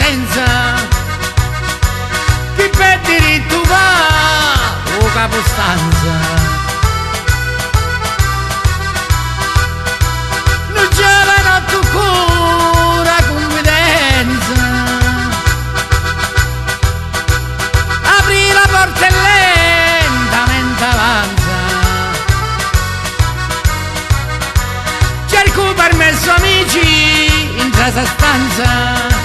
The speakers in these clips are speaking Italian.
presenza, chi per diritto va o capostanza. Non c'è la notte cura confidenza, apri la porta e lentamente avanza, cerco permesso amici in casa stanza,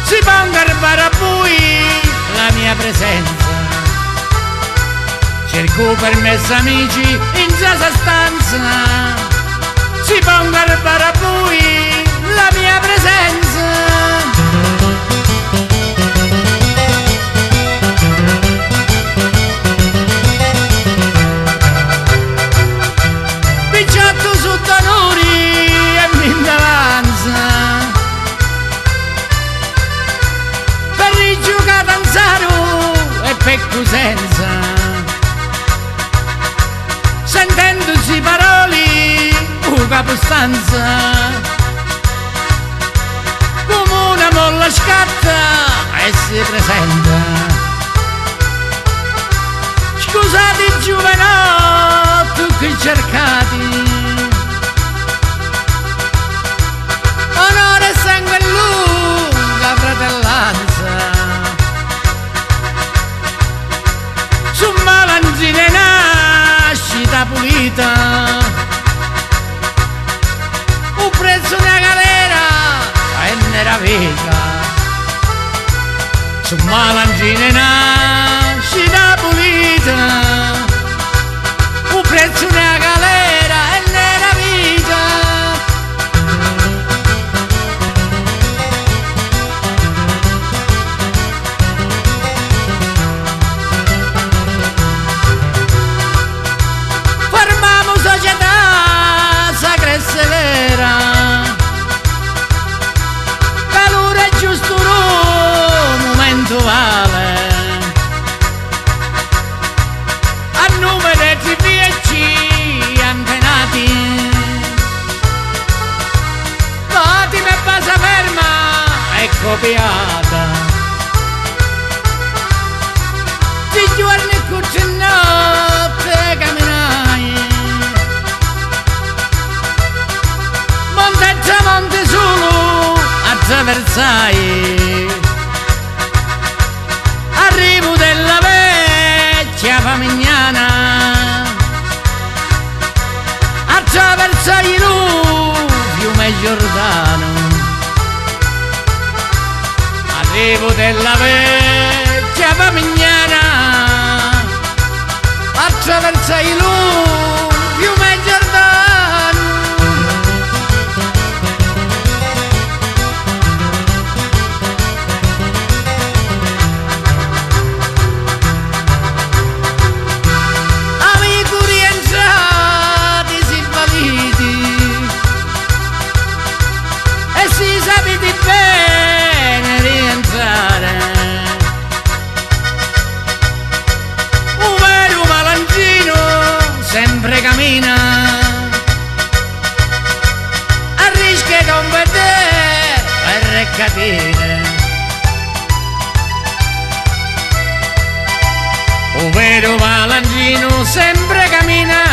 si ponga a fare a voi la mia presenza, cerco permesso amici in casa stanza, si ponga a fare a voi la mia presenza. Picciotto su d'onori e mi avanza, per rigiocare danzaro e pecco senza, sentendosi parole o capostanza, come una molla scatta e si presenta. Scusate i giovanotti che cercati, onore e sangue e lunga fratellanza, su malanzine nascita pulita, un prezzo una galera e nera vita, su malanzine nascita pulita, un prezzo una galera e nera vita. Formamo società sacra e severa, calore e giusto momento vale, a nome dei TVC antenati, Fatima e base ferma e copiata, di giorni e curci notte camminai, monte e tramonte solo attraversai, arrivo della vecchia Famigliana, attraversai il fiume Giordano, arrivo della vecchia Famigliana, attraversai il fiume Giordano. Bene rientrare, un vero malandrino sempre cammina, a rischio di vedere e catene, un vero malandrino sempre cammina,